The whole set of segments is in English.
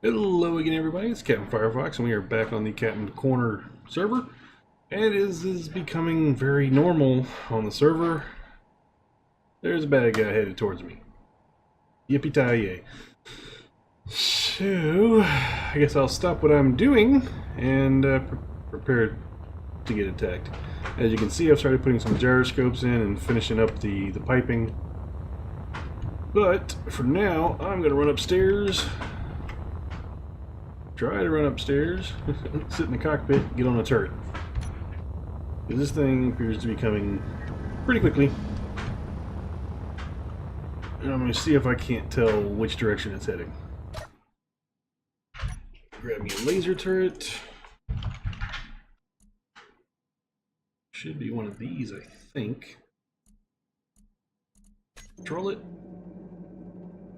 Hello again, everybody. It's Captain Firefox, and we are back on the Captain Corner server. And it is becoming very normal on the server. There's a bad guy headed towards me. Yippee-ki-yay. So, I guess I'll stop what I'm doing and prepare to get attacked. As you can see, I've started putting some gyroscopes in and finishing up the piping. But, for now, I'm going to run upstairs. Try to run upstairs, sit in the cockpit, and get on the turret. This thing appears to be coming pretty quickly. And I'm going to see if I can't tell which direction it's heading. Grab me a laser turret. Should be one of these, I think. Control it.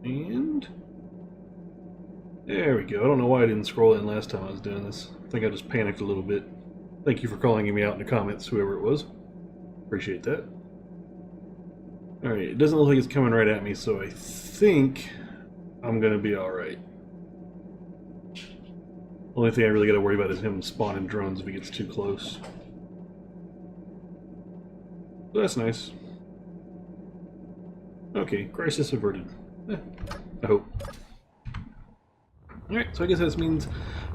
And there we go. I don't know why I didn't scroll in last time I was doing this. I think I just panicked a little bit. Thank you for calling me out in the comments, whoever it was. Appreciate that. Alright, it doesn't look like it's coming right at me, so I think I'm gonna be alright. Only thing I really gotta worry about is him spawning drones if he gets too close. So that's nice. Okay, crisis averted. I hope. Alright, so I guess that means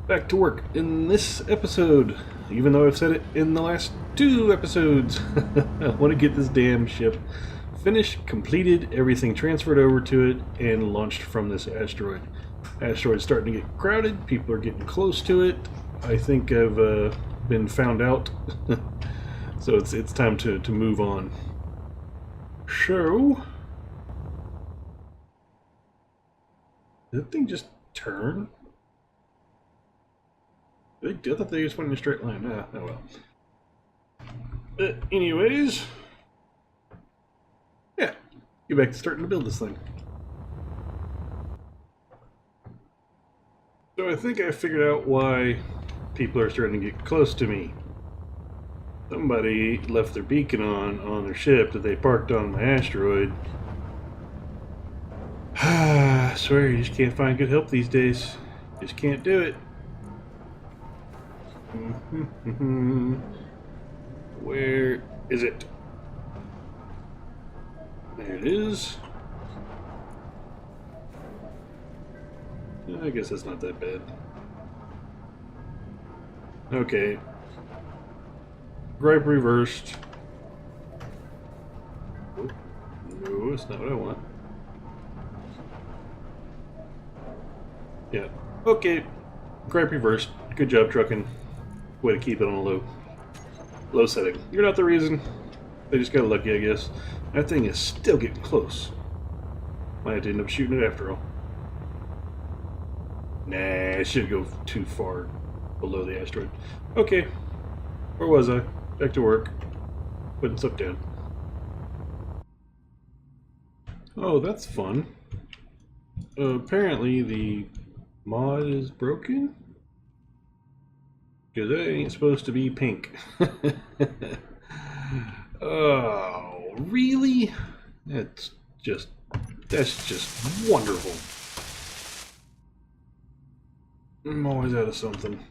back to work in this episode. Even though I've said it in the last 2 episodes. I want to get this damn ship finished, completed, everything transferred over to it, and launched from this asteroid. Asteroid's starting to get crowded, people are getting close to it. I think I've been found out. So it's time to move on. So, did that thing just turn? I thought they just went in a straight line. Ah, oh well. But anyways, yeah, get back to starting to build this thing. So I think I figured out why people are starting to get close to me. Somebody left their beacon on their ship that they parked on my asteroid. I swear, you just can't find good help these days. Just can't do it. Where is it? There it is. I guess that's not that bad. Okay. Gripe reversed. Oh, no, it's not what I want. Yeah. Okay. Gripe reversed. Good job, trucking. Way to keep it on a low setting. You're not the reason. They just got lucky, I guess. That thing is still getting close. Might have to end up shooting it after all. Nah, it shouldn't go too far below the asteroid. Okay. Where was I? Back to work. Putting stuff down. Oh, that's fun. Apparently the mod is broken. Because that ain't supposed to be pink. Oh, really? That's just wonderful. I'm always out of something.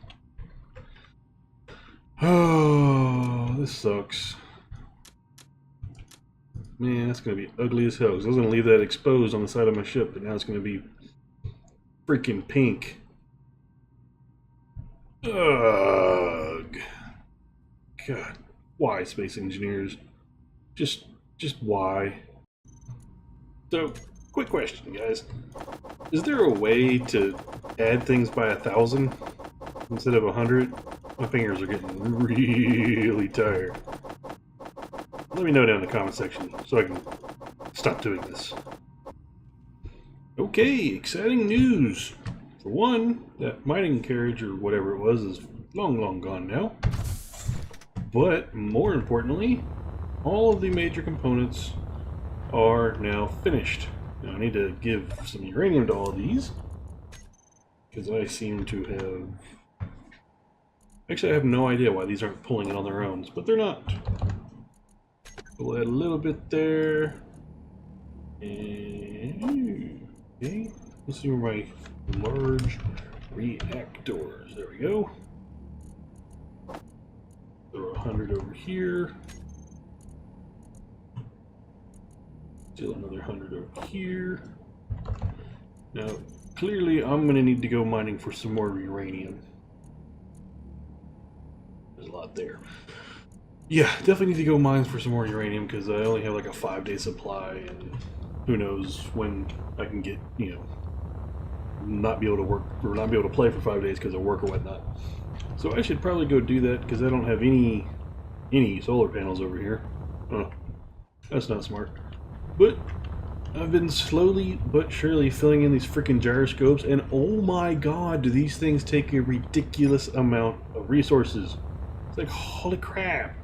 Oh, this sucks. Man, that's gonna be ugly as hell. 'Cause I was gonna leave that exposed on the side of my ship, but now it's gonna be freaking pink. Ugh. God, why, space engineers? Just why? So, quick question, guys. Is there a way to add things by 1,000 instead of 100? My fingers are getting really tired. Let me know down in the comment section so I can stop doing this. Okay, exciting news. For one, that mining carriage or whatever it was is long gone now. But more importantly, all of the major components are now finished. Now I need to give some uranium to all of these because I seem to have... Actually, I have no idea why these aren't pulling it on their own, but they're not. We'll add a little bit there. And... okay. Let's see where my large reactors. There we go. Throw 100 over here. Still another 100 over here. Now, clearly I'm going to need to go mining for some more uranium. There's a lot there. Yeah, definitely need to go mine for some more uranium because I only have like a 5-day supply, and who knows when I can get, you know, not be able to work or not be able to play for 5 days because of work or whatnot. So I should probably go do that because I don't have any solar panels over here. Oh, that's not smart. But I've been slowly but surely filling in these freaking gyroscopes, and oh my god, do these things take a ridiculous amount of resources. It's like, holy crap.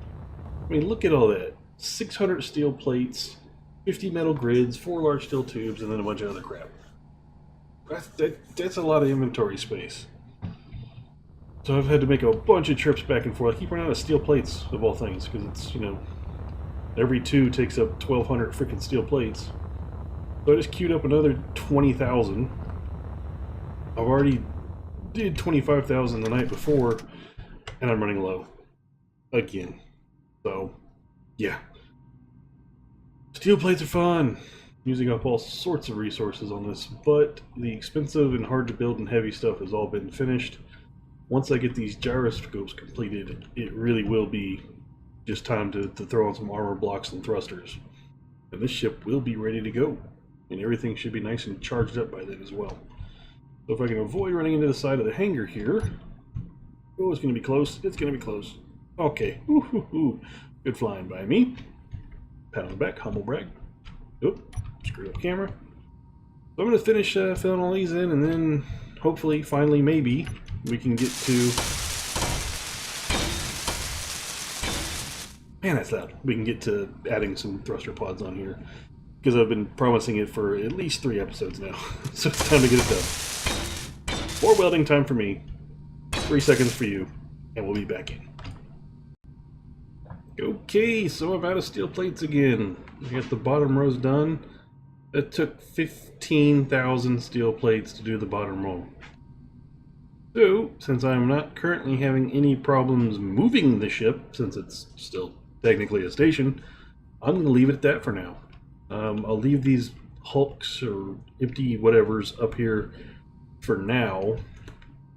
I mean, look at all that. 600 steel plates, 50 metal grids, 4 large steel tubes, and then a bunch of other crap. That's a lot of inventory space. So I've had to make a bunch of trips back and forth. I keep running out of steel plates, of all things, because it's, you know, every 2 takes up 1,200 freaking steel plates. So I just queued up another 20,000. I've already did 25,000 the night before, and I'm running low. Again. So, yeah. Steel plates are fun. Using up all sorts of resources on this, but the expensive and hard to build and heavy stuff has all been finished. Once I get these gyroscopes completed, it really will be just time to throw on some armor blocks and thrusters. And this ship will be ready to go. And everything should be nice and charged up by then as well. So if I can avoid running into the side of the hangar here... Oh, it's going to be close. It's going to be close. Okay. Ooh. Good flying by me. Pat on the back, humble brag. Oop, screwed up camera. So I'm going to finish filling all these in, and then hopefully, finally, maybe, we can get to... Man, that's loud. We can get to adding some thruster pods on here. Because I've been promising it for at least 3 episodes now. So it's time to get it done. More welding time for me. 3 seconds for you. And we'll be back in. Okay, so I'm out of steel plates again. I got the bottom rows done. That took 15,000 steel plates to do the bottom row. So, since I'm not currently having any problems moving the ship, since it's still technically a station, I'm going to leave it at that for now. I'll leave these hulks or empty whatevers up here for now,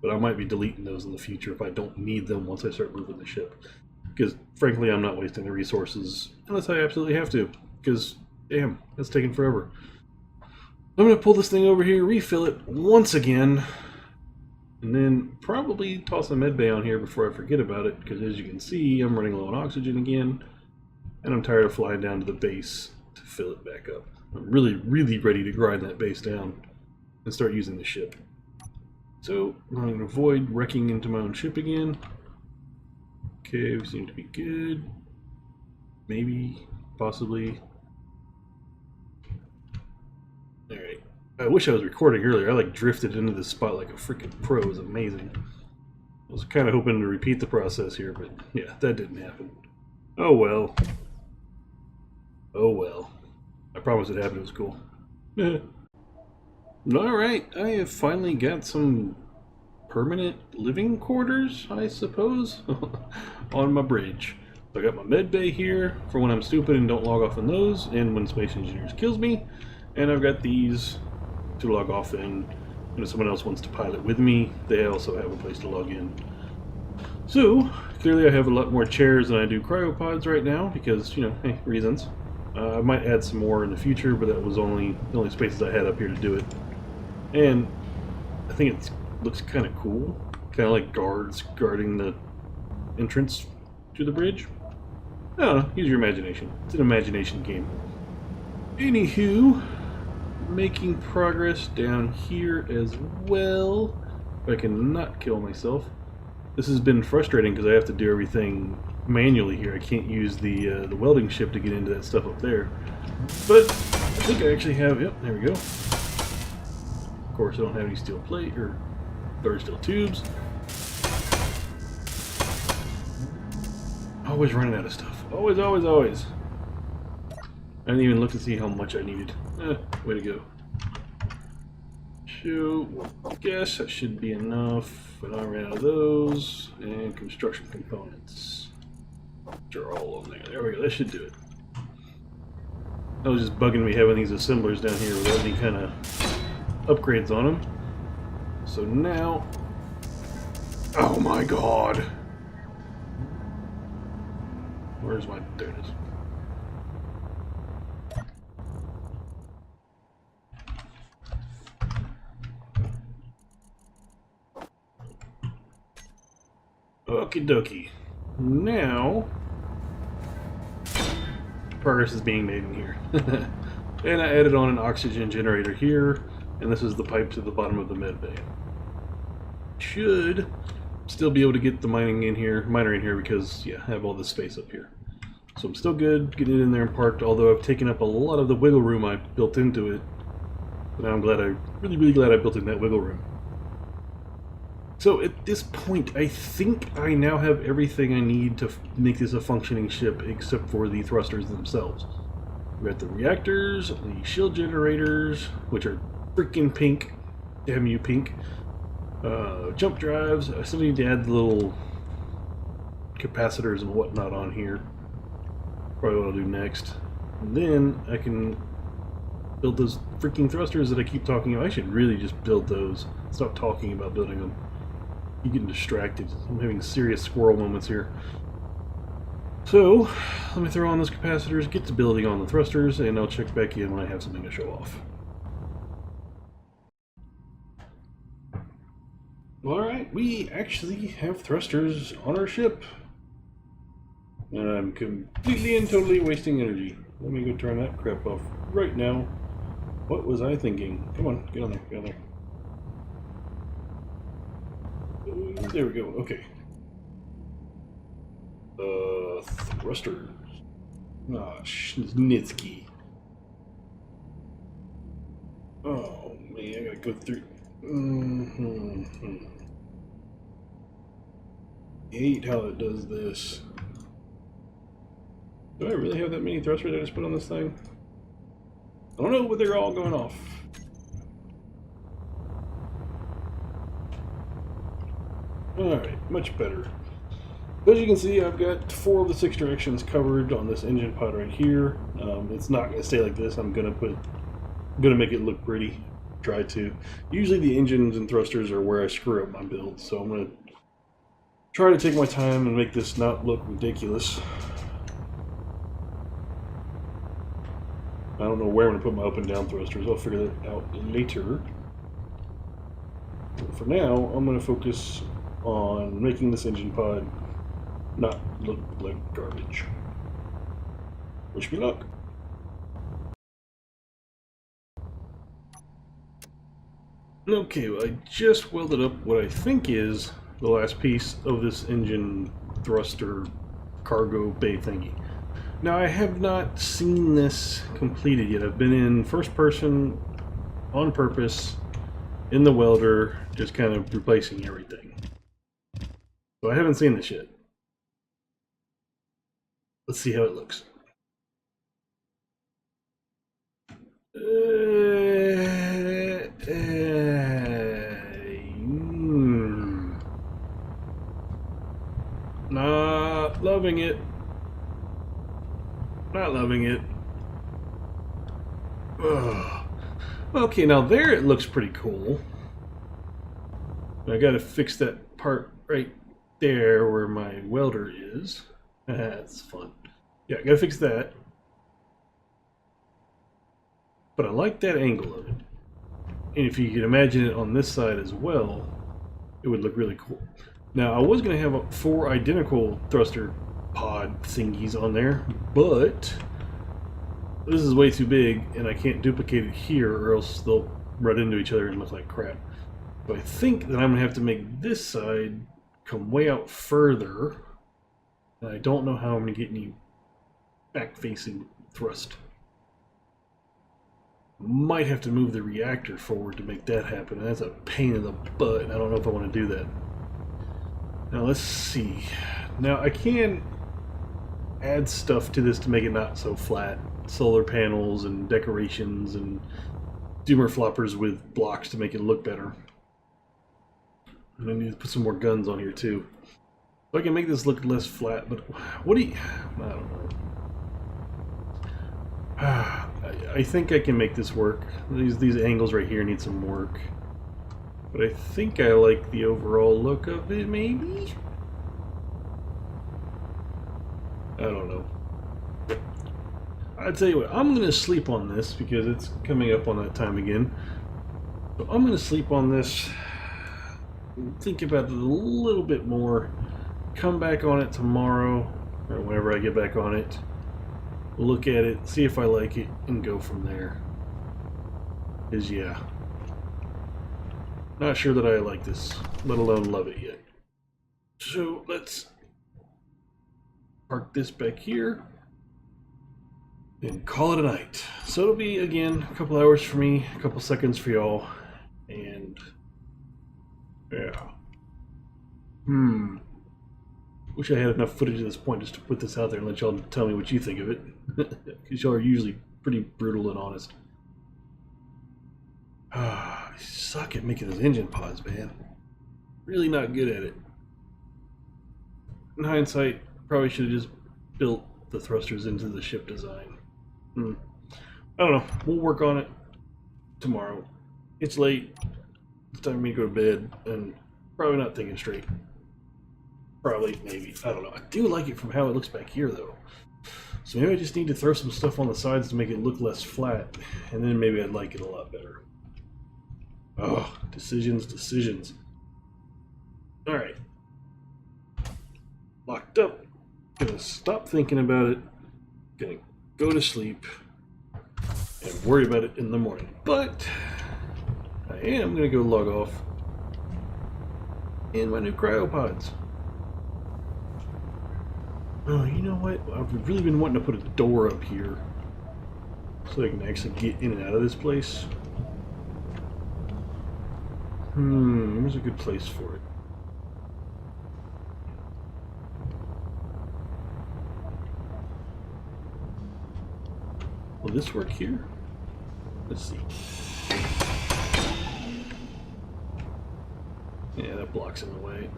but I might be deleting those in the future if I don't need them once I start moving the ship. Because, frankly, I'm not wasting the resources unless I absolutely have to. Because, damn, that's taking forever. I'm going to pull this thing over here, refill it once again, and then probably toss a medbay on here before I forget about it. Because, as you can see, I'm running low on oxygen again, and I'm tired of flying down to the base to fill it back up. I'm really, really ready to grind that base down and start using the ship. So, I'm going to avoid wrecking into my own ship again. Okay, we seem to be good. Maybe, possibly. Alright. I wish I was recording earlier. I like drifted into this spot like a freaking pro. It was amazing. I was kind of hoping to repeat the process here, but yeah, that didn't happen. Oh well. Oh well. I promise it happened. It was cool. Alright, I have finally got some permanent living quarters, I suppose, on my bridge. So I got my med bay here for when I'm stupid and don't log off in those, and when Space Engineers kills me. And I've got these to log off in, and if someone else wants to pilot with me, they also have a place to log in. So, clearly I have a lot more chairs than I do cryopods right now, because, you know, hey, reasons. I might add some more in the future, but that was the only spaces I had up here to do it. And I think it looks kind of cool. Kind of like guards guarding the entrance to the bridge. I don't know, use your imagination. It's an imagination game. Anywho, making progress down here as well. If I can not kill myself. This has been frustrating because I have to do everything manually here. I can't use the welding ship to get into that stuff up there. But I think I actually have, yep, there we go. Of course I don't have any steel plate or steel tubes. Always running out of stuff. Always, always, always. I didn't even look to see how much I needed. Way to go. So, I guess that should be enough. But I ran out of those. And construction components. Which are all on there. There we go, that should do it. That was just bugging me having these assemblers down here without any kind of upgrades on them. So now... Oh my god! Where's my... There it is. Okie dokie. Now... Progress is being made in here. And I added on an oxygen generator here, and this is the pipe to the bottom of the med bay. Should still be able to get the miner in here because, yeah, I have all this space up here. So I'm still good getting it in there and parked, although I've taken up a lot of the wiggle room I built into it. But now I'm really glad I built in that wiggle room. So at this point, I think I now have everything I need to make this a functioning ship, except for the thrusters themselves. We got the reactors, the shield generators, which are freaking pink. Damn you, pink. Jump drives. I still need to add the little capacitors and whatnot on here. Probably what I'll do next. And then I can build those freaking thrusters that I keep talking about. I should really just build those. Stop talking about building them. I'm getting distracted. I'm having serious squirrel moments here. So, let me throw on those capacitors, get to building on the thrusters, and I'll check back in when I have something to show off. Alright, we actually have thrusters on our ship. And I'm completely and totally wasting energy. Let me go turn that crap off right now. What was I thinking? Come on, get on there, get on there. There we go, okay. Thrusters. Ah, Schnitsky. Oh man, I gotta go through. I hate how it does this. Do I really have that many thrusters I just put on this thing? I don't know, but they're all going off. Alright, much better. As you can see, I've got 4 of the 6 directions covered on this engine pod right here. It's not going to stay like this. I'm going to make it look pretty. Try to. Usually the engines and thrusters are where I screw up my build, so I'm going to try to take my time and make this not look ridiculous. I don't know where I'm going to put my up and down thrusters. I'll figure that out later. But for now, I'm going to focus on making this engine pod not look like garbage. Wish me luck. Okay, well, I just welded up what I think is the last piece of this engine thruster cargo bay thingy. Now, I have not seen this completed yet. I've been in first person on purpose in the welder, just kind of replacing everything. So I haven't seen this yet. Let's see how it looks. Not loving it. Not loving it. Ugh. Okay, now there it looks pretty cool. I gotta fix that part right there where my welder is. That's fun. Yeah, I gotta fix that. But I like that angle of it. And if you could imagine it on this side as well, it would look really cool. Now, I was going to have 4 identical thruster pod thingies on there, but this is way too big, and I can't duplicate it here, or else they'll run into each other and look like crap. So I think that I'm going to have to make this side come way out further. And I don't know how I'm going to get any back-facing thrust. Might have to move the reactor forward to make that happen. That's a pain in the butt. I don't know if I want to do that. Now let's see. Now I can add stuff to this to make it not so flat. Solar panels and decorations and dimmer floppers with blocks to make it look better. And I need to put some more guns on here too. So I can make this look less flat, but what do you... I don't know. I think I can make this work. These angles right here need some work. But I think I like the overall look of it, maybe? I don't know. I'll tell you what, I'm going to sleep on this because it's coming up on that time again. So I'm going to sleep on this, think about it a little bit more, come back on it tomorrow, or whenever I get back on it, look at it, see if I like it, and go from there. Because, yeah, not sure that I like this, let alone love it yet. So let's park this back here and call it a night. So it'll be, again, a couple hours for me, a couple seconds for y'all, and yeah. Wish I had enough footage at this point just to put this out there and let y'all tell me what you think of it. Because y'all are usually pretty brutal and honest. I suck at making those engine pods, man. Really not good at it. In hindsight, probably should have just built the thrusters into the ship design. I don't know. We'll work on it tomorrow. It's late. It's time for me to go to bed, and probably not thinking straight. Probably, maybe. I don't know. I do like it from how it looks back here, though. So maybe I just need to throw some stuff on the sides to make it look less flat, and then maybe I'd like it a lot better. Oh, decisions. Alright. Locked up. Gonna stop thinking about it. Gonna go to sleep and worry about it in the morning. But I am gonna go log off in my new cryopods. Oh, you know what? I've really been wanting to put a door up here so I can actually get in and out of this place. Where's a good place for it? Will this work here? Let's see. Yeah, that blocks in the way.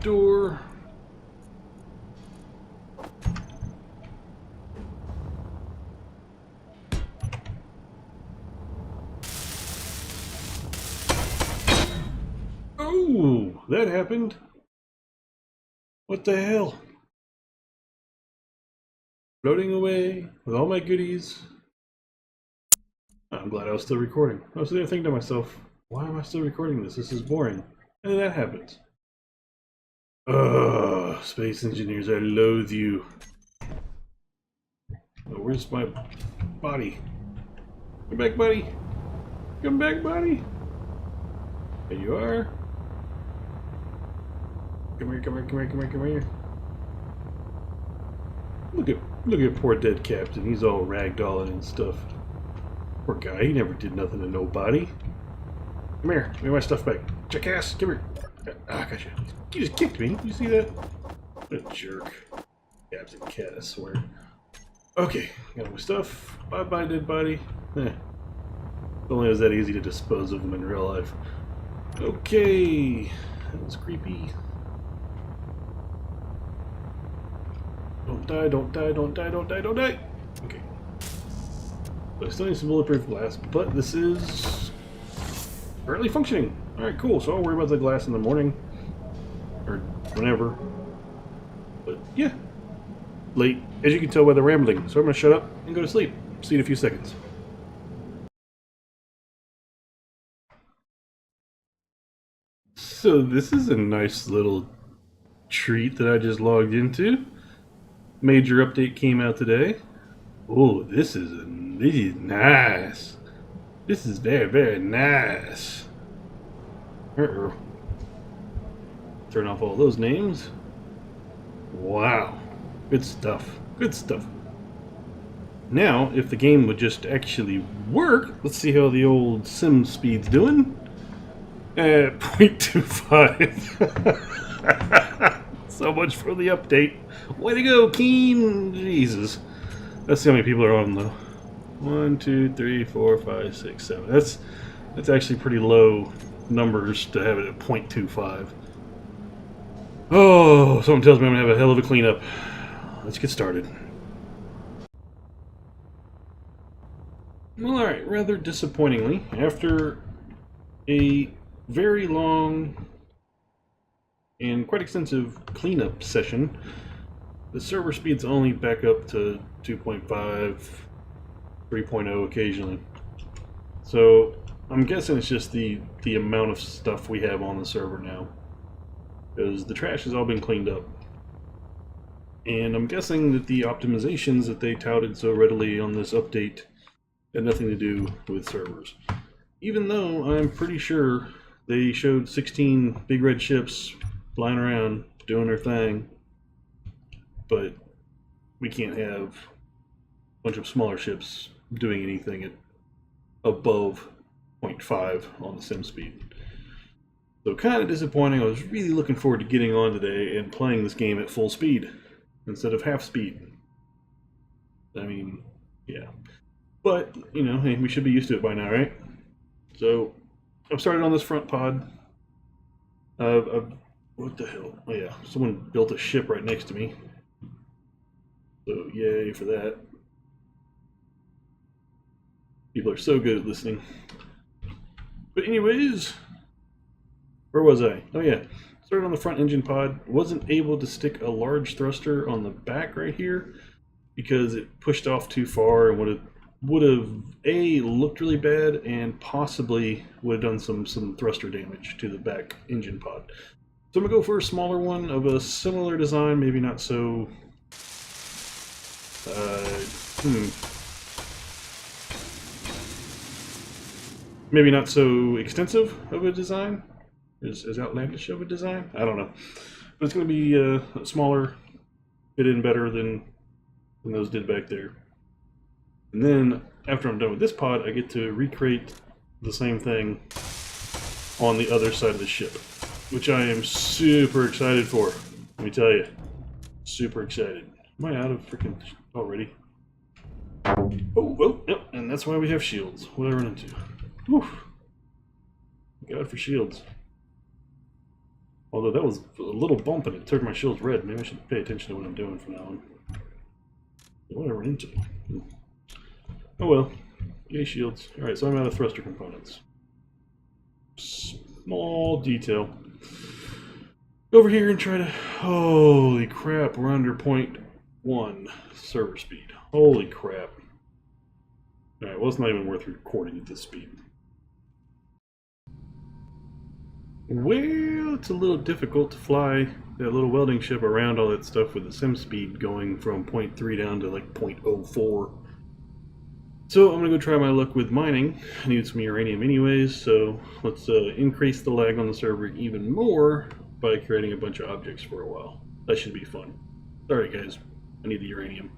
Door. Oh, that happened. What the hell? Floating away with all my goodies. I'm glad I was still recording. I was thinking to myself, why am I still recording this? This is boring. And then that happens. Ugh, space engineers, I loathe you. Oh, where's my body? Come back, buddy. Come back, buddy. There you are. Come here. Look at poor dead Captain. He's all ragdolling and stuff. Poor guy, he never did nothing to nobody. Come here, give me my stuff back. Jackass, come here. Ah, gotcha. He just kicked me. You see that? What a jerk. Captain Cat, I swear. Okay, got my stuff. Bye-bye, dead body. If only it was that easy to dispose of them in real life. Okay. That was creepy. Don't die. Okay. So I still need some bulletproof glass, but this is currently functioning. Alright, cool. So I'll worry about the glass in the morning. Or whenever. But yeah. Late, as you can tell by the rambling. So I'm going to shut up and go to sleep. See you in a few seconds. So this is a nice little treat that I just logged into. Major update came out today. Oh, this is nice. This is very, very nice. Turn off all those names. Wow. Good stuff. Good stuff. Now, if the game would just actually work, let's see how the old sim speed's doing. At 0.25. So much for the update. Way to go, Keen. Jesus. Let's see how many people are on though. 1, 2, 3, 4, 5, 6, 7. That's actually pretty low numbers to have it at 0.25. Oh, something tells me I'm gonna have a hell of a cleanup. Let's get started. Well, alright, rather disappointingly, after a very long and quite extensive cleanup session, the server speed's only back up to 2.5, 3.0 occasionally. So I'm guessing it's just the amount of stuff we have on the server now, because the trash has all been cleaned up. And I'm guessing that the optimizations that they touted so readily on this update had nothing to do with servers. Even though I'm pretty sure they showed 16 big red ships flying around doing their thing, but we can't have a bunch of smaller ships doing anything at above 0.5 on the sim speed. So kind of disappointing. I was really looking forward to getting on today and playing this game at full speed instead of half speed. I mean, yeah. But, you know, hey, we should be used to it by now, right? So, I've started on this front pod. What the hell? Oh yeah, someone built a ship right next to me. So, yay for that. People are so good at listening. But anyways, where was I? Oh yeah, started on the front engine pod. Wasn't able to stick a large thruster on the back right here because it pushed off too far and would have A, looked really bad, and possibly would have done some thruster damage to the back engine pod. So I'm going to go for a smaller one of a similar design, maybe not so... Maybe not so extensive of a design, as outlandish of a design, I don't know. But it's going to be smaller, fit in better than those did back there. And then, after I'm done with this pod, I get to recreate the same thing on the other side of the ship, which I am super excited for. Let me tell you, super excited. Am I out of freaking already? Oh, yep, and that's why we have shields. What did I run into? Whew. God for shields. Although that was a little bump and it turned my shields red. Maybe I should pay attention to what I'm doing from now on. What did I run into? Oh well. Yay, shields. Alright, so I'm out of thruster components. Small detail. Go over here and try to... Holy crap, we're under 0.1 server speed. Holy crap. Alright, well, it's not even worth recording at this speed. Well, it's a little difficult to fly that little welding ship around all that stuff with the sim speed going from 0.3 down to like 0.04. So I'm going to go try my luck with mining. I need some uranium anyways, so let's increase the lag on the server even more by creating a bunch of objects for a while. That should be fun. Sorry guys, I need the uranium.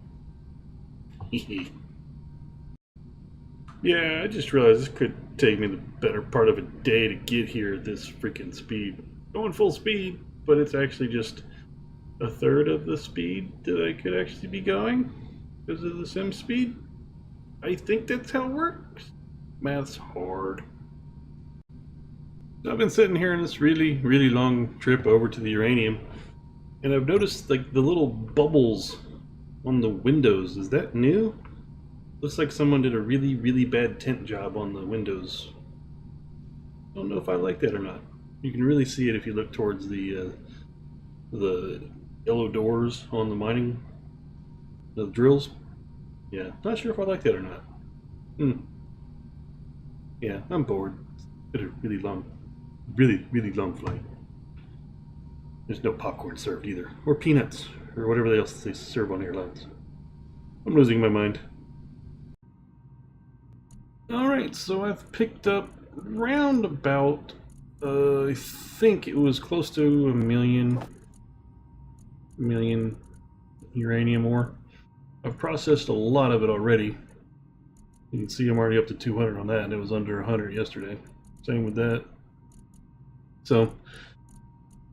Yeah, I just realized this could take me the better part of a day to get here at this freaking speed. Going full speed, but it's actually just a third of the speed that I could actually be going because of the sim speed. I think that's how it works. Math's hard. So I've been sitting here in this really long trip over to the uranium, and I've noticed like the little bubbles on the windows. Is that new? Looks like someone did a really bad tint job on the windows. I don't know if I like that or not. You can really see it if you look towards the yellow doors on the mining, the drills. Yeah, not sure if I like that or not. Yeah, I'm bored. It's been a really long flight. There's no popcorn served either, or peanuts, or whatever else they serve on airlines. I'm losing my mind. Alright, so I've picked up round about, I think it was close to a million uranium ore. I've processed a lot of it already. You can see I'm already up to 200 on that, and it was under 100 yesterday. Same with that. So,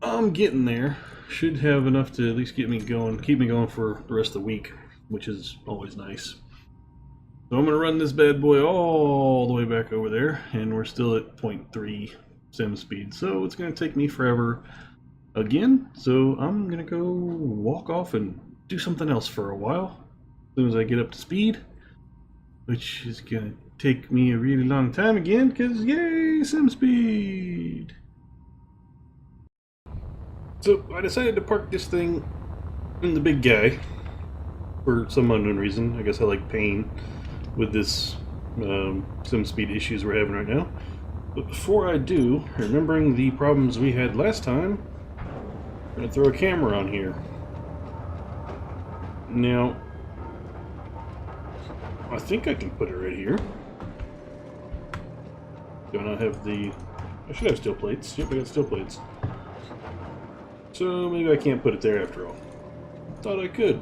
I'm getting there. Should have enough to at least get me going, keep me going for the rest of the week. which is always nice. So I'm going to run this bad boy all the way back over there, and we're still at 0.3 sim speed, so it's going to take me forever again. So I'm going to go walk off and do something else for a while as soon as I get up to speed, which is going to take me a really long time again, because yay, sim speed! So I decided to park this thing in the big guy for some unknown reason. I guess I like pain with this sim speed issues we're having right now. But before I do, remembering the problems we had last time, I'm going to throw a camera on here. Now, I think I can put it right here. Do I not have the... I should have steel plates. Yep, I got steel plates. So maybe I can't put it there after all. Thought I could.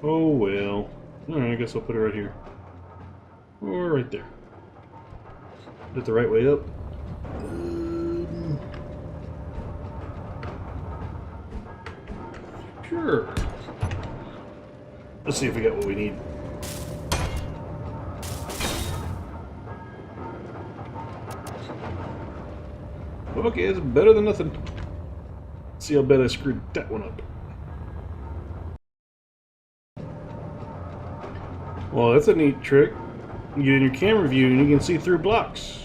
Oh well. Alright, I guess I'll put it right here. Or right there. Is it the right way up? Sure. Let's see if we got what we need. Okay, it's better than nothing. Let's see how bad I screwed that one up. Well, that's a neat trick. You get in your camera view and you can see through blocks.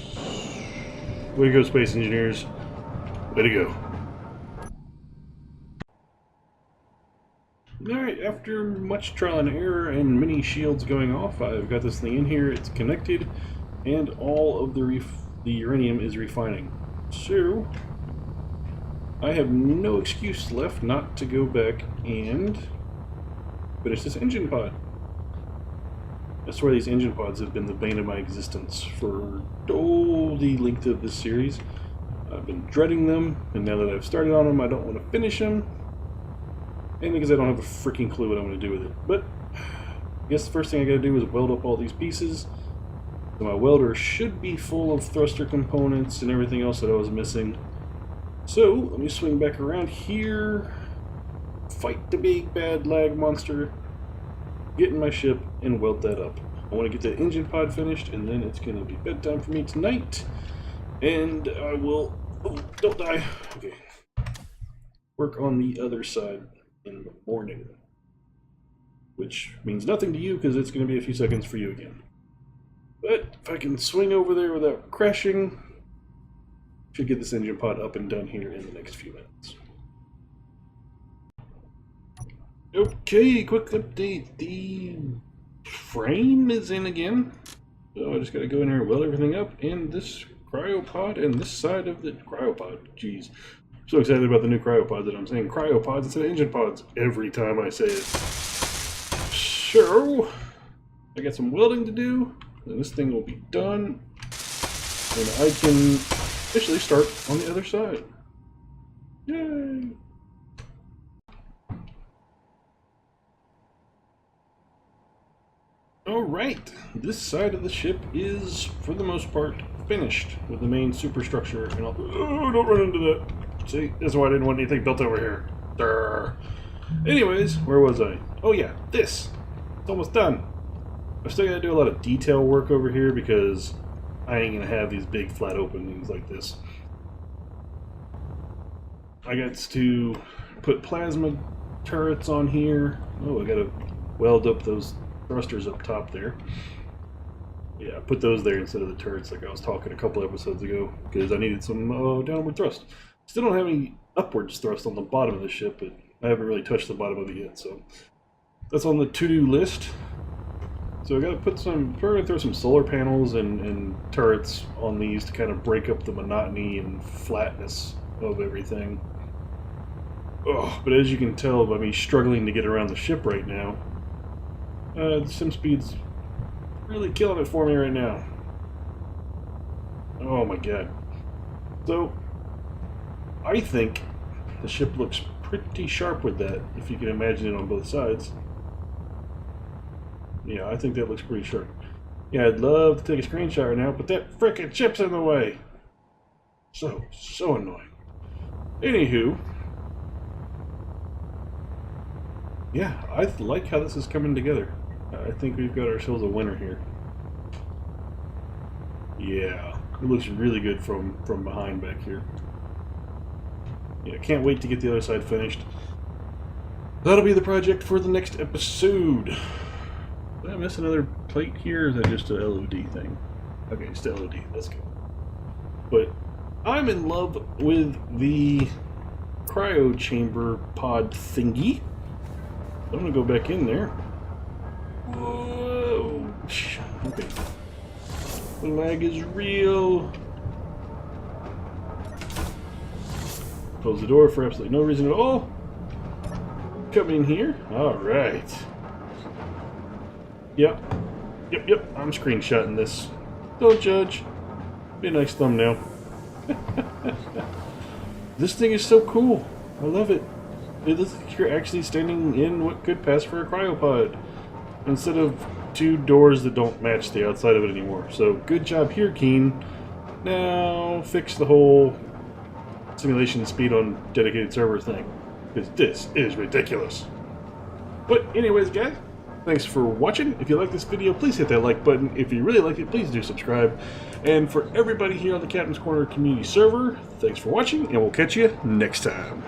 Way to go, space engineers. Way to go. Alright, after much trial and error and many shields going off, I've got this thing in here, it's connected, and all of the uranium is refining. So, I have no excuse left not to go back and finish this engine pod. I swear these engine pods have been the bane of my existence for the length of this series. I've been dreading them, and now that I've started on them, I don't want to finish them. And because I don't have a freaking clue what I'm going to do with it. But I guess the first thing I got to do is weld up all these pieces. So my welder should be full of thruster components and everything else that I was missing. So let me swing back around here, fight the big bad lag monster, get in my ship, and weld that up. I want to get the engine pod finished, and then it's going to be bedtime for me tonight. And I will... Oh, don't die. Okay. Work on the other side in the morning. Which means nothing to you, because it's going to be a few seconds for you again. But if I can swing over there without crashing, should get this engine pod up and done here in the next few minutes. Okay, quick update. The frame is in again. So I just gotta go in here and weld everything up, and this cryopod and this side of the cryopod. Jeez. I'm so excited about the new cryopod that I'm saying cryopods instead of engine pods every time I say it. So I got some welding to do, and this thing will be done, and I can officially start on the other side. Yay! Alright, this side of the ship is, for the most part, finished with the main superstructure and all. Oh, don't run into that. See, that's why I didn't want anything built over here. Durr. Anyways, where was I? Oh yeah, this. It's almost done. I still gotta do a lot of detail work over here because I ain't gonna have these big flat openings like this. I got to put plasma turrets on here. Oh, I gotta weld up those thrusters up top there. Yeah, I put those there instead of the turrets like I was talking a couple episodes ago because I needed some downward thrust. Still don't have any upwards thrust on the bottom of the ship, but I haven't really touched the bottom of it yet, so that's on the to-do list. So I gotta put some, probably throw some solar panels and turrets on these to kind of break up the monotony and flatness of everything. Oh, but as you can tell by me struggling to get around the ship right now, the sim speed's really killing it for me right now. Oh my god. So, I think the ship looks pretty sharp with that, if you can imagine it on both sides. Yeah, I think that looks pretty sharp. Yeah, I'd love to take a screenshot right now, but that frickin' ship's in the way. So annoying. Anywho, yeah, I like how this is coming together. I think we've got ourselves a winner here. Yeah, it looks really good from behind back here. Yeah, can't wait to get the other side finished. That'll be the project for the next episode. Did I miss another plate here, or is that just a LOD thing? Okay, it's the LOD, that's good. But I'm in love with the cryo chamber pod thingy. I'm gonna go back in there. Whoa! Okay. The lag is real. Close the door for absolutely no reason at all. Come in here. Alright. Yep. I'm screenshotting this. Don't judge. Be a nice thumbnail. This thing is so cool. I love it. It looks like you're actually standing in what could pass for a cryopod, instead of two doors that don't match the outside of it anymore. So good job here, Keen. Now fix the whole simulation speed on dedicated server thing, because this is ridiculous. But anyways, guys, thanks for watching. If you like this video, please hit that like button. If you really like it, please do subscribe. And for everybody here on the Captain's Corner community server, thanks for watching, and we'll catch you next time.